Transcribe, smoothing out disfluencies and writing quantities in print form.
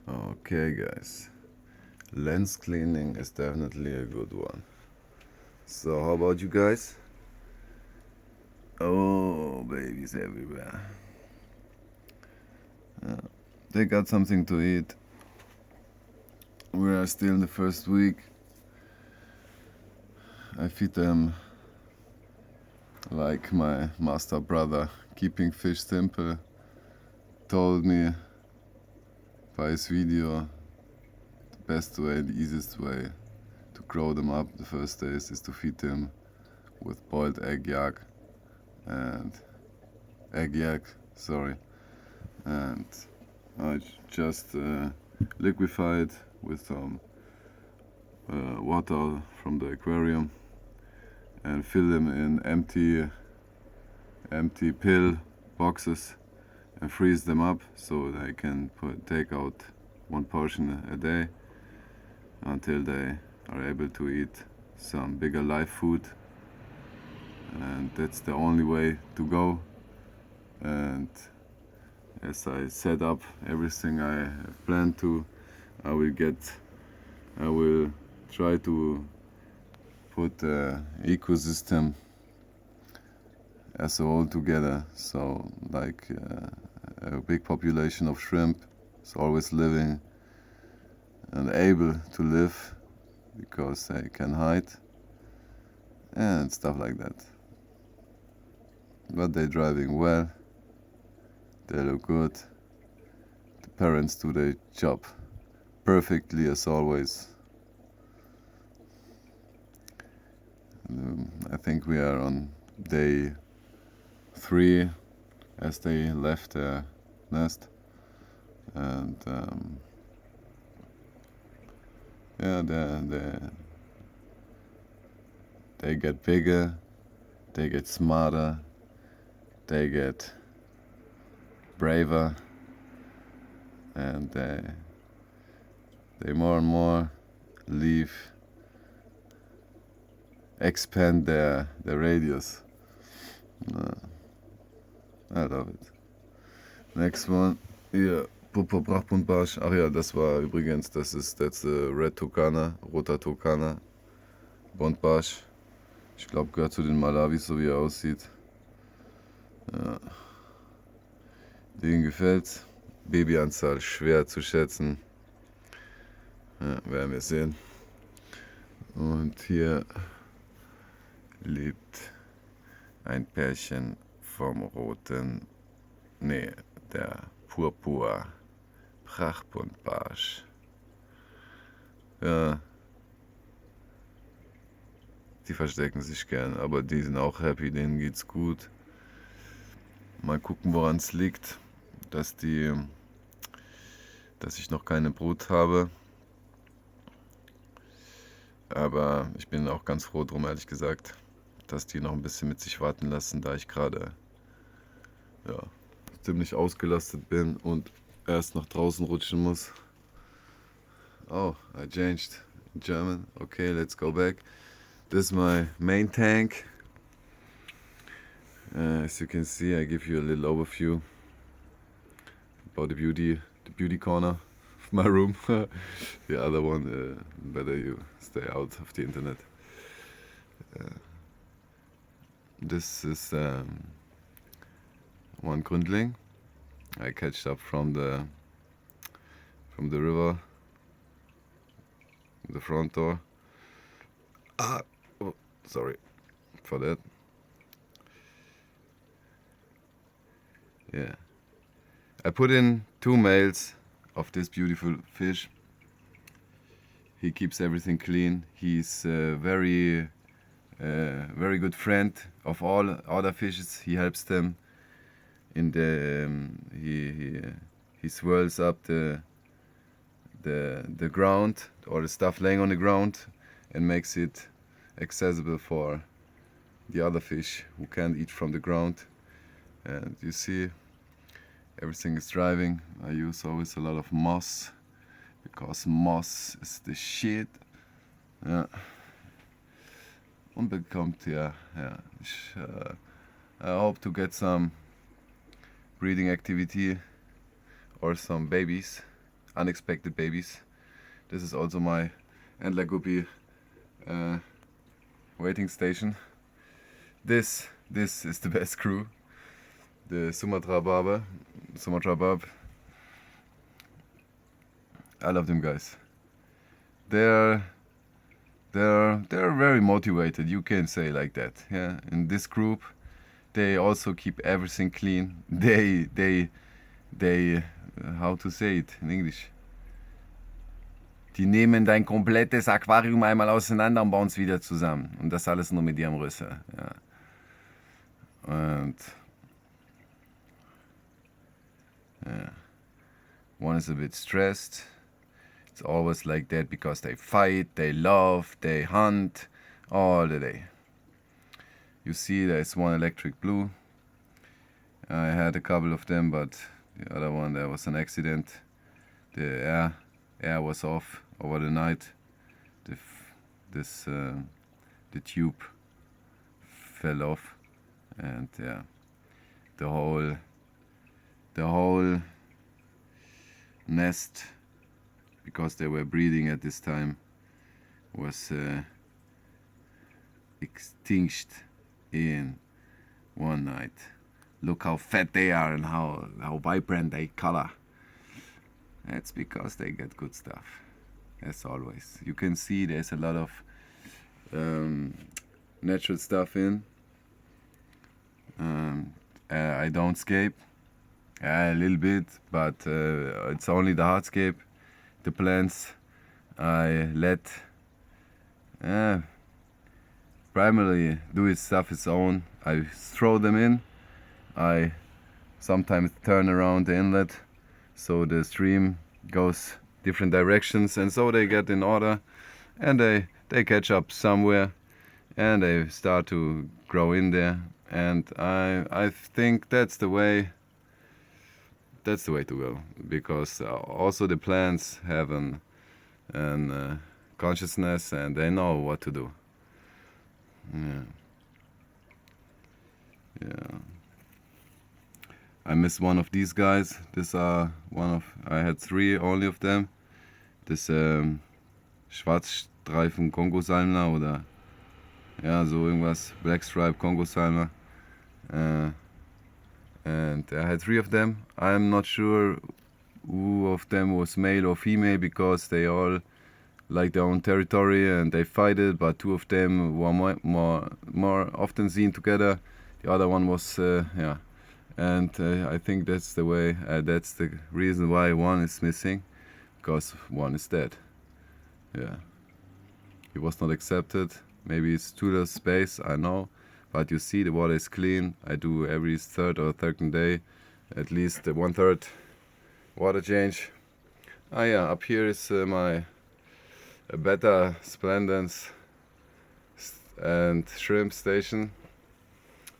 Okay, guys. Lens cleaning is definitely a good one. So, how about you guys? Oh, babies everywhere. They got something to eat. We are still in the first week. I feed them like my master brother, keeping fish simple, told me by his video the best way, the easiest way to grow them up the first days is to feed them with boiled egg yolk and sorry, and I just liquefy it with some water from the aquarium and fill them in empty pill boxes and freeze them up so they can take out one portion a day until they are able to eat some bigger live food, and that's the only way to go. And as I set up everything I have planned to, I will try to put the ecosystem as a whole together. So like a big population of shrimp is always living and able to live because they can hide and stuff like that. But they're driving well, they look good, the parents do their job perfectly as always. I think we are on day 3 as they left their nest, and yeah, they get bigger, they get smarter, they get braver, and they more and more expand their radius. I love it. Next one. Hier, Popo Brachbundbarsch. Ach ja, das war übrigens, that's a Red Tucana, roter Tucana, Buntbarsch. Ich glaube, gehört zu den Malawis, so wie er aussieht. Ja. Denen gefällt's. Babyanzahl schwer zu schätzen. Ja, werden wir sehen. Und hier lebt ein Pärchen vom roten, der Purpur Prachtbuntbarsch. Ja, die verstecken sich gern, aber die sind auch happy, denen geht's gut. Mal gucken, woran es liegt, dass ich noch keine Brut habe. Aber ich bin auch ganz froh drum, ehrlich gesagt, dass die noch ein bisschen mit sich warten lassen, da ich gerade ziemlich ausgelastet bin und erst nach draußen rutschen muss. Oh, I changed in German. Okay, let's go back. This is my main tank. As you can see, I give you a little overview about the beauty corner of my room. The other one, better you stay out of the internet. This is one Gründling I catched up from the river, the front door. Sorry for that. Yeah, I put in 2 males of this beautiful fish. He keeps everything clean. He's a very good friend of all other fishes. He helps them in the he swirls up the ground or the stuff laying on the ground and makes it accessible for the other fish who can't eat from the ground. And you see, everything is driving. I use always a lot of moss because moss is the shit. Ja. Und bekommt I hope to get some breeding activity or some babies unexpected babies. This is also my Entler Guppy waiting station. This is the best crew, the Sumatra Bab. I love them guys. They're very motivated. You can say like that. Yeah. In this group, they also keep everything clean. They how to say it in English? Die nehmen dein komplettes Aquarium einmal auseinander und bauen es wieder zusammen. Und das alles nur mit ihrem Rüssel. Ja. Und yeah. One is a bit stressed. It's always like that because they fight, they love, they hunt all the day. You see there's one electric blue. I had a couple of them, but the other one, there was an accident. The air was off over the night. The tube fell off, and yeah, the whole nest, because they were breeding at this time, was extinct in one night. Look how fat they are and how vibrant they color. That's because they get good stuff, as always. You can see there's a lot of natural stuff in. I don't scape, a little bit, but it's only the hardscape. The plants I let primarily do its stuff its own. I throw them in. I sometimes turn around the inlet so the stream goes different directions, and so they get in order, and they catch up somewhere, and they start to grow in there. And I think that's the way to go, because also the plants have an consciousness, and they know what to do. Yeah. I miss one of these guys. I had 3 only of them. Das Schwarzstreifen Kongosalmler oder ja, so irgendwas, Black Stripe Kongosalmler. And I had 3 of them. I'm not sure who of them was male or female, because they all like their own territory and they fight it, but 2 of them were more often seen together. The other one was and I think that's the way, that's the reason why one is missing, because one is dead. Yeah, he was not accepted. Maybe it's too little space, I know, but you see the water is clean. I do every 3rd or 2nd day at least 1/3 water change. Yeah, up here is my betta splendens and shrimp station.